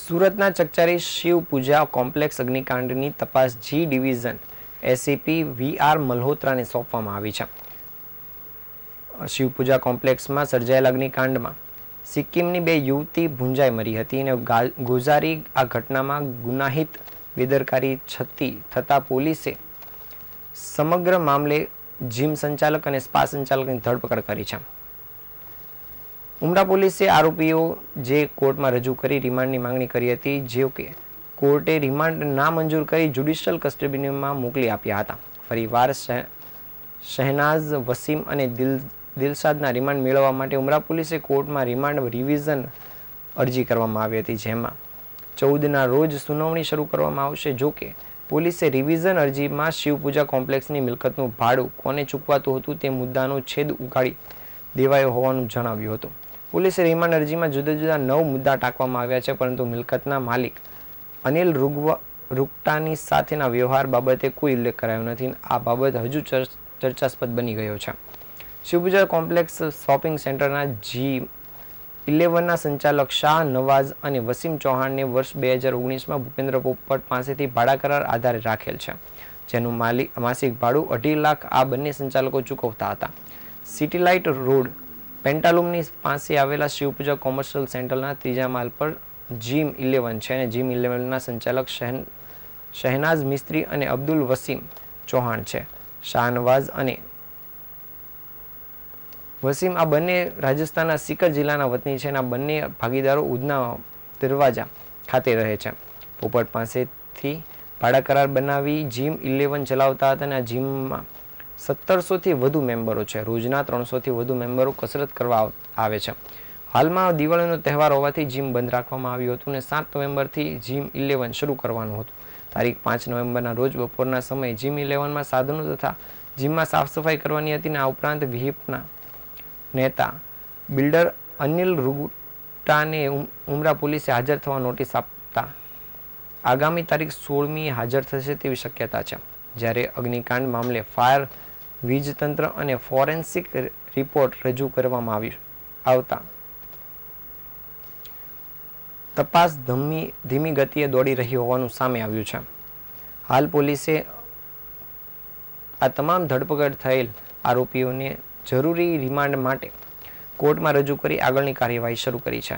સુરતના ચકચારી શિવ પૂજા કોમ્પ્લેક્સ અગ્નિકાંડની તપાસ જી division ACP VR. મલ્હોત્રાને સોંપવામાં આવી છે. શિવપૂજા કોમ્પ્લેક્સમાં સર્જાયેલા અગ્નિકાંડમાં સિક્કિમની 2 યુવતી ભૂંજાઈ મરી હતી અને ગોઝારી આ ઘટનામાં ગુનાહિત બેદરકારી થતાં પોલીસે સમગ્ર મામલે જીમ સંચાલક અને સ્પા સંચાલકની ધરપકડ કરી છે. ઉમરા પોલીસે આરોપીઓ જે કોર્ટમાં રજૂ કરી રિમાન્ડની માંગણી કરી હતી, જે કે કોર્ટે રિમાન્ડ ના મંજૂર કરી જ્યુડિશિયલ કસ્ટડીમાં મોકલી આપ્યા હતા. ફરીવાર શહેનાઝ, વસીમ અને દિલશાદના રિમાન્ડ મેળવવા માટે ઉમરા પોલીસે કોર્ટમાં રિમાન્ડ રિવિઝન અરજી કરવામાં આવી હતી, જેમાં 14ના રોજ સુનાવણી શરૂ કરવામાં આવશે. જોકે પોલીસે રિવિઝન અરજીમાં શિવપૂજા કોમ્પ્લેક્સની મિલકતનું ભાડું કોને ચૂકવાતું હતું તે મુદ્દાનો છેદ ઉગાડી દેવાયો હોવાનું જણાવ્યું હતું. પોલીસે રિમાન્ડ અરજીમાં જુદા જુદા 9 મુદ્દા ટાંકવામાં આવ્યા છે, પરંતુ મિલકતના માલિક અનિલ રૂગટાની સાથેના વ્યવહાર બાબતે કોઈ ઉલ્લેખ કરાયો નથી. આ બાબત હજુ ચર્ચાસ્પદ બની ગયો છે. શિવપૂજા કોમ્પ્લેક્સ શોપિંગ સેન્ટરના G11ના સંચાલક શાહ નવાઝ અને વસીમ ચૌહાણને વર્ષ 2019માં ભૂપેન્દ્ર પોપટ પાસેથી ભાડા કરાર આધારે રાખેલ છે, જેનું માસિક ભાડું 2.5 લાખ આ બંને સંચાલકો ચૂકવતા હતા. સિટી લાઇટ રોડ પેન્ટાલુમની પાસે આવેલા શિવપૂજા કોમર્શિયલ સેન્ટરના 3જા માળ પર G11 છે અને G11ના સંચાલક શહેનાઝ મિસ્ત્રી અને અબ્દુલ વસીમ ચૌહાણ છે. શાહનવાઝ અને વસીમ આ બંને રાજસ્થાનના સિકર જિલ્લાના વતની છે અને આ બંને ભાગીદારો ઉધના દરવાજા ખાતે રહે છે. પોપટ પાસેથી ભાડા કરાર બનાવી G11 ચલાવતા હતા અને આ જીમમાં 1700થી વધુ મેમ્બરો છે. રોજના 300થી વધુ મેમ્બરો કસરત કરવા આવે છે. હાલમાં દિવાળીનો તહેવાર હોવાથી જીમ બંધ રાખવામાં આવ્યું હતું અને 7 નવેમ્બરથી G11 શરૂ કરવાનું હતું. તારીખ 5 નવેમ્બરના રોજ બપોરના સમયે G11માં સાધનો તથા જીમમાં સાફ સફાઈ કરવાની હતી. આ ઉપરાંત વિહિપના નેતા બિલ્ડર અનિલ રૂગટાને ઉમરા પોલીસે હાજર થવા નોટિસ આપતા આગામી તારીખ 16મી હાજર થશે તેવી શક્યતા છે. જ્યારે અગ્નિકાંડ મામલે ફાયર, વીજતંત્ર અને ફોરેન્સિક રિપોર્ટ રજૂ કરવામાં આવતા તપાસ ધીમી ગતિએ દોડી રહી હોવાનું સામે આવ્યું છે. હાલ પોલીસે આ તમામ ધરપકડ થયેલ આરોપીઓને જરૂરી રિમાન્ડ માટે કોર્ટમાં રજૂ કરી આગળની કાર્યવાહી શરૂ કરી છે.